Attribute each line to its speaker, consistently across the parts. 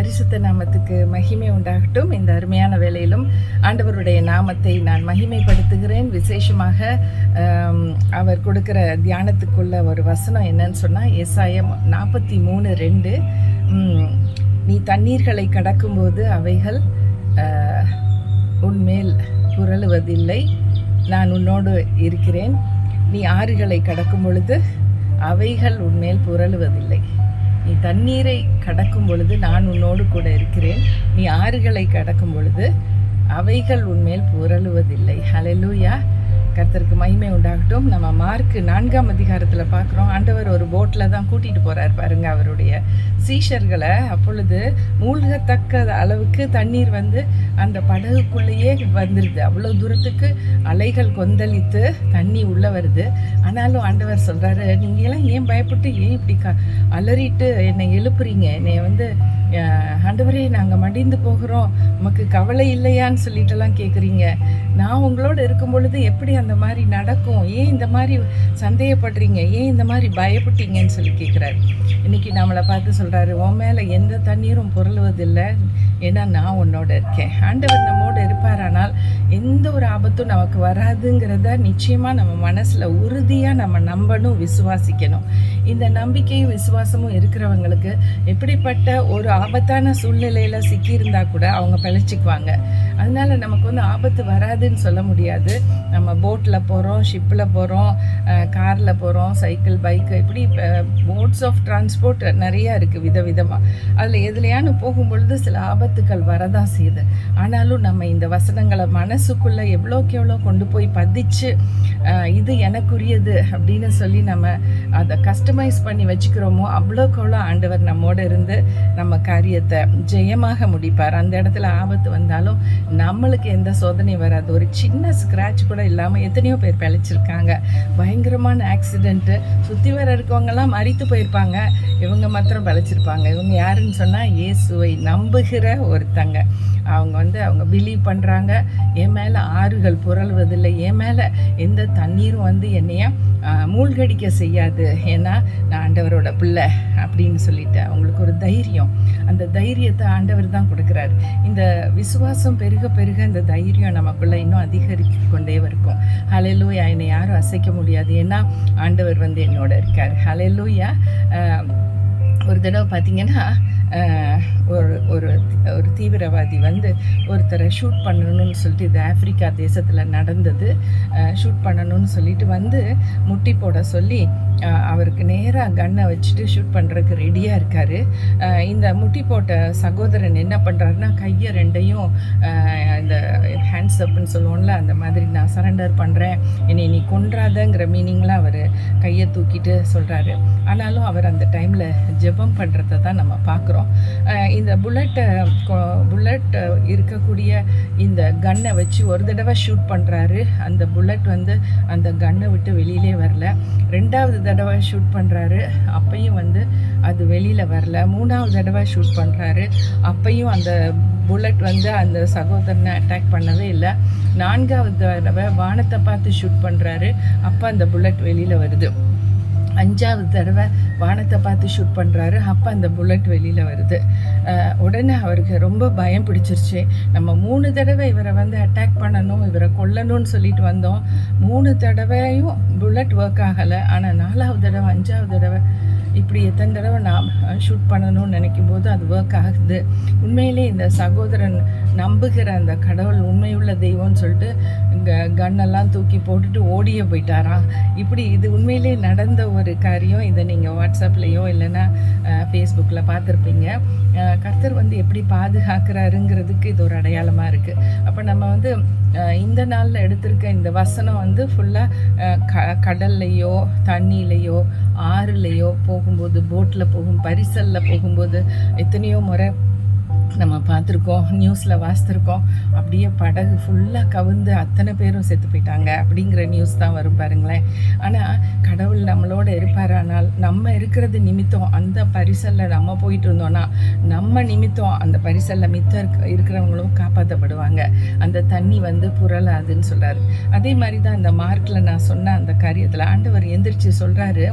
Speaker 1: பரிசுத்த நாமத்துக்கு மகிமை உண்டாகட்டும். இந்த அருமையான வேளையிலும் ஆண்டவருடைய நாமத்தை நான் மகிமைப்படுத்துகிறேன். விசேஷமாக அவர் கொடுக்கிற தியானத்துக்குள்ள ஒரு வசனம் என்னன்னு சொன்னால், ஏசாயா 43:2, நீ தண்ணீர்களை கடக்கும்போது அவைகள் உன்மேல் புரளுவதில்லை, நான் உன்னோடு இருக்கிறேன். நீ ஆறுகளை கடக்கும் பொழுது அவைகள் உன்மேல் புரளுவதில்லை. நீ தண்ணீரை கடக்கும் பொழுது நான் உன்னோடு கூட இருக்கிறேன். நீ ஆறுகளை கடக்கும் பொழுது அவைகள் உன்மேல் புரளுவதில்லை. ஹல்லேலூயா, கர்த்தருக்கு மகிமை உண்டாகட்டும். நம்ம மார்க் 4ஆம் அதிகாரத்தில் பார்க்குறோம். ஆண்டவர் ஒரு போட்டில் தான் கூட்டிகிட்டு போகிறார் பாருங்க அவருடைய சீஷர்களை. அப்பொழுது மூழ்கத்தக்க அளவுக்கு தண்ணீர் அந்த படகுக்குள்ளேயே வந்துடுது. அவ்வளோ தூரத்துக்கு அலைகள் கொந்தளித்து தண்ணி உள்ளே வருது. ஆனாலும் ஆண்டவர் சொல்கிறாரு, நீங்களாம் ஏன் பயப்பட்டு ஏன் இப்படி அலறிட்டு என்னை எழுப்புறீங்க? என்னை ஆண்டவரே நாங்கள் மடிந்து போகிறோம், உமக்கு கவலை இல்லையான்னு சொல்லிட்டுலாம் கேட்குறீங்க. நான் உங்களோட இருக்கும் பொழுது எப்படி அந்த மாதிரி நடக்கும்? ஏன் இந்த மாதிரி சந்தேகப்படுறீங்க? ஏன் இந்த மாதிரி பயப்பட்டீங்கன்னு சொல்லி கேட்குறாரு. இன்றைக்கி நம்மளை பார்த்து சொல்கிறாரு, உன் மேலே எந்த தண்ணீரும் புரளுவதில்லை, ஏன்னா நான் உன்னோட இருக்கேன். ஆண்டவர் நம்மோடு இருப்பாரானால் எந்த ஒரு ஆபத்தும் நமக்கு வராதுங்கிறத நிச்சயமாக நம்ம மனசில் உறுதியாக நம்ம நம்பணும், விசுவாசிக்கணும். இந்த நம்பிக்கையும் விசுவாசமும் இருக்கிறவங்களுக்கு எப்படிப்பட்ட ஒரு ஆபத்தான சூழ்நிலையில் சிக்கியிருந்தா கூட அவங்க பிழைச்சிக்குவாங்க. அதனால நமக்கு ஆபத்து வராதுன்னு சொல்ல முடியாது. நம்ம போட்டில் போகிறோம், ஷிப்பில் போகிறோம், காரில் போகிறோம், சைக்கிள், பைக்கு, இப்படி மோட்ஸ் ஆஃப் டிரான்ஸ்போர்ட் நிறையா இருக்குது விதவிதமாக. அதில் எதுலையானு போகும்பொழுது சில ஆபத்துக்கள் வரதான் செய்யுது. ஆனாலும் நம்ம இந்த வசனங்களை மனசுக்குள்ளே எவ்வளோக்கு எவ்வளோ கொண்டு போய் பதிச்சு இது எனக்குரியது அப்படின்னு சொல்லி நம்ம அதை கஸ்டமைஸ் பண்ணி வச்சுக்கிறோமோ அவ்வளோக்கு எவ்வளோ ஆண்டவர் நம்மோடு இருந்து நம்ம காரியத்தை ஜெயமாக முடிப்பார். அந்த இடத்துல ஆபத்து வந்தாலும் நம்மளுக்கு எந்த சோதனை வராது. ஒரு சின்ன ஸ்க்ராட்ச் கூட இல்லாமல் எத்தனையோ பேர் பிழைச்சிருக்காங்க. பயங்கரமான ஆக்சிடென்ட்டு, சுற்றி வர இருக்கவங்கெல்லாம் மறித்து போயிருப்பாங்க, இவங்க மாத்திரம் பிழைச்சிருப்பாங்க. இவங்க யாருன்னு சொன்னால் இயேசுவை நம்புகிற ஒருத்தங்க. அவங்க பிலீவ் பண்ணுறாங்க, என் மேலே ஆறுகள் புரளுவதில்லை, என் மேலே எந்த தண்ணீரும் என்னைய மூழ்கடிக்க செய்யாது, ஏன்னா நான் ஆண்டவரோட பிள்ளை அப்படின்னு சொல்லிட்டு அவங்களுக்கு ஒரு தைரியம். அந்த தைரியத்தை ஆண்டவர் தான் கொடுக்குறாரு. இந்த விசுவாசம் பெருக பெருக இந்த தைரியம் நமக்குள்ள இன்னும் அதிகரித்து கொண்டே இருக்கும். ஹல்லேலூயா, என்னை யாரும் அசைக்க முடியாது, ஏன்னா ஆண்டவர் என்னோட இருக்கார். ஹல்லேலூயா. ஒரு தடவை பார்த்தீங்கன்னா ஒரு ஒரு தீவிரவாதி ஒருத்தரை ஷூட் பண்ணணும்னு சொல்லிட்டு, இது ஆப்பிரிக்கா தேசத்தில் நடந்தது. ஷூட் பண்ணணும்னு சொல்லிட்டு முட்டி போட சொல்லி அவருக்கு நேராக கன்னை வச்சுட்டு ஷூட் பண்ணுறதுக்கு ரெடியாக இருக்கார். இந்த முட்டி போட்ட சகோதரன் என்ன பண்ணுறாருன்னா, கையை ரெண்டையும் இந்த ஹேண்ட்ஸ் அப்னு சொல்லுவோம்ல, அந்த மாதிரி நான் சரண்டர் பண்ணுறேன், என்னை நீ கொன்றாதங்கிற மீனிங்லாம் அவர் கையை தூக்கிட்டு சொல்கிறாரு. ஆனாலும் அவர் அந்த டைமில் ஜெபம் பண்ணுறதை தான் நம்ம பார்க்குறோம். இந்த புல்லட் இருக்கக்கூடிய இந்த கன்னை வச்சு ஒரு தடவை ஷூட் பண்ணுறாரு. அந்த புல்லட் அந்த கன்னை விட்டு வெளியிலே வரல. ரெண்டாவது தடவை ஷூட் பண்ணுறாரு, அப்பையும் அது வெளியில் வரல. மூணாவது தடவை ஷூட் பண்ணுறாரு, அப்பையும் அந்த புல்லட் அந்த சகோதரனை அட்டாக் பண்ணவே இல்லை. நான்காவது தடவை வானத்தை பார்த்து ஷூட் பண்ணுறாரு, அப்போ அந்த புல்லட் வெளியில் வருது. அஞ்சாவது தடவை வானத்தை பார்த்து ஷூட் பண்ணுறாரு, அப்போ அந்த புல்லட் வெளியில் வருது. உடனே அவருக்கு ரொம்ப பயம் பிடிச்சிருச்சு. நம்ம 3 தடவை இவரை அட்டாக் பண்ணணும், இவரை கொல்லணும்னு சொல்லிட்டு வந்தோம். 3 தடவையும் புல்லட் ஒர்க் ஆகலை. ஆனால் 4ஆவது தடவை, 5ஆவது தடவை, இப்படி எத்தனை தடவை நான் ஷூட் பண்ணணும்னு நினைக்கும் போது அது ஒர்க் ஆகுது. உண்மையிலே இந்த சகோதரன் நம்புகிற அந்த கடவுள் உண்மையுள்ள தெய்வம்னு சொல்லிட்டு கன்னெல்லாம் தூக்கி போட்டுட்டு ஓடியே போயிட்டாராம். இப்படி இது உண்மையிலே நடந்த ஒரு காரியம். இதை நீங்கள் வாட்ஸ்அப்லேயோ இல்லைன்னா ஃபேஸ்புக்கில் பார்த்துருப்பீங்க. கர்த்தர் எப்படி பாதுகாக்கிறாருங்கிறதுக்கு இது ஒரு அடையாளமாக இருக்குது. அப்போ நம்ம இந்த நாளில் எடுத்திருக்க இந்த வசனம் ஃபுல்லாக கடல்லையோ தண்ணியிலையோ ஆறுலையோ போகும்போது, போட்டில் பரிசலில் போகும்போது எத்தனையோ முறை நம்ம பார்த்துருக்கோம், நியூஸில் வாசித்திருக்கோம். அப்படியே படகு ஃபுல்லாக கவுந்து அத்தனை பேரும் செத்து போயிட்டாங்க அப்படிங்கிற நியூஸ் தான் வரும் பாருங்களேன். ஆனால் கடவுள் நம்மளோட இருப்பாரானால், நம்ம இருக்கிறது நிமித்தம் அந்த பரிசலில் நம்ம போயிட்டு இருந்தோன்னா, நம்ம நிமித்தம் அந்த பரிசலில் மித்தம் இருக்கிறவங்களும் காப்பாற்றப்படுவாங்க. அந்த தண்ணி புரளாதுன்னு சொல்கிறாரு. அதே மாதிரி தான் அந்த மார்க்கில் நான் சொன்ன அந்த காரியத்தில் ஆண்டவர் எந்திரிச்சு சொல்கிறாரு,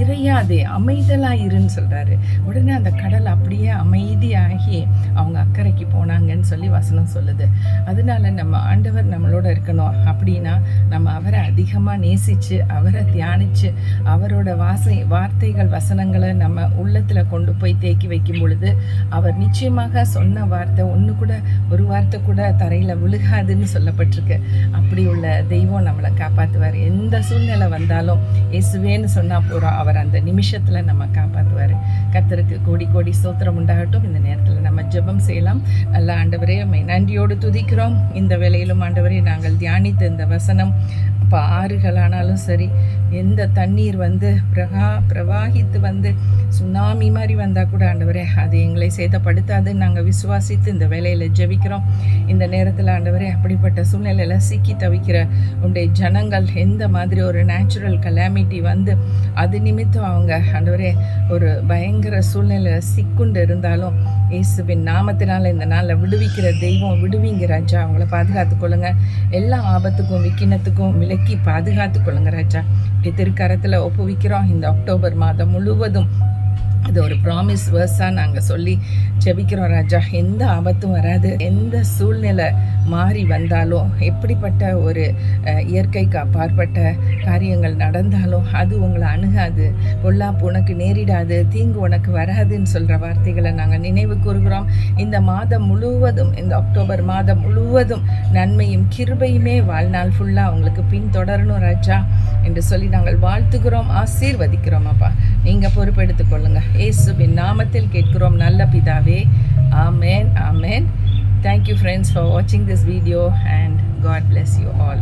Speaker 1: இறையாதே அமைதலாக இருன்னு சொல்கிறாரு. உடனே அந்த கடல் அப்படியே அமைதியாகி அவங்க அக்கறைக்கு போனாங்கன்னு சொல்லி வசனம் சொல்லுது. அதனால நம்ம ஆண்டவர் நம்மளோட இருக்கணும் அப்படின்னா, நம்ம அவரை அதிகமாக நேசித்து அவரை தியானித்து அவரோட வார்த்தைகள் வசனங்களை நம்ம உள்ளத்தில் கொண்டு போய் தேக்கி வைக்கும் பொழுது, அவர் நிச்சயமாக சொன்ன வார்த்தை ஒரு வார்த்தை கூட தரையில் விழுகாதுன்னு சொல்லப்பட்டிருக்கு. அப்படி உள்ள தெய்வம் நம்மளை காப்பாற்றுவார். எந்த சூழ்நிலை வந்தாலும் இயேசுவேன்னு சொன்னால் போகிறோம், அவர் அந்த நிமிஷத்தில் நம்ம காப்பாற்றுவார். கர்த்தருக்கு கோடி கோடி ஸ்தோத்திரம் உண்டாகட்டும். இந்த நேரத்தில் நம்ம ஜெபம் செய்யலாம். நல்ல ஆண்டவரே, நன்றியோடு துதிக்கிறோம். இந்த வேளையிலும் ஆண்டவரே, நாங்கள் தியானித்த இந்த வசனம் இப்போ ஆறுகளானாலும் சரி, எந்த தண்ணீர் பிரவாகித்து சுனாமி மாதிரி வந்தால் கூட ஆண்டவரே அது எங்களை சேதப்படுத்தாதுன்னு நாங்கள் விசுவாசித்து இந்த வேலையில் ஜெபிக்கிறோம். இந்த நேரத்தில் ஆண்டவரே, அப்படிப்பட்ட சூழ்நிலையில் சிக்கி தவிக்கிற உடைய ஜனங்கள் எந்த மாதிரி ஒரு நேச்சுரல் கலாமிட்டி அது நிமித்தம் அவங்க ஆண்டவரே ஒரு பயங்கர சூழ்நிலையில் சிக்குண்டு இருந்தாலும், இயேசுவின் நாமத்தினால் இந்த நாளில் விடுவிக்கிற தெய்வம் விடுவிங்க ராஜா. அவங்கள பாதுகாத்துக்கொள்ளுங்க. எல்லா ஆபத்துக்கும் விக்கினத்துக்கும் விலக்கி பாதுகாத்துக்கொள்ளுங்க ராஜா. திருக்கரத்தில் ஒப்புவிக்கிறோம். இந்த அக்டோபர் மாதம் முழுவதும் அது ஒரு ப்ராமிஸ் வேர்ஸாக நாங்கள் சொல்லி ஜெபிக்கிறோம் ராஜா. எந்த ஆபத்தும் வராது. எந்த சூழ்நிலை மாறி வந்தாலும், எப்படிப்பட்ட ஒரு இயற்கைக்கு அப்பாற்பட்ட காரியங்கள் நடந்தாலும் அது உங்களை அணுகாது. பொல்லாப்பு உனக்கு நேரிடாது, தீங்கு உனக்கு வராதுன்னு சொல்கிற வார்த்தைகளை நாங்கள் நினைவு கூறுகிறோம். இந்த மாதம் முழுவதும், இந்த அக்டோபர் மாதம் முழுவதும் நன்மையும் கிருபையுமே வாழ்நாள் ஃபுல்லாக அவங்களுக்கு பின்தொடரணும் ராஜா என்று சொல்லி நாங்கள் வாழ்த்துகிறோம், ஆசீர்வதிக்கிறோம். அப்பா, நீங்கள் பொறுப்பெடுத்துக் கொள்ளுங்க. இயேசுவின் நாமத்தில் கேட்கிறோம் நல்ல பிதாவே. ஆமென், ஆமென். Thank you friends for watching this video and God bless you all.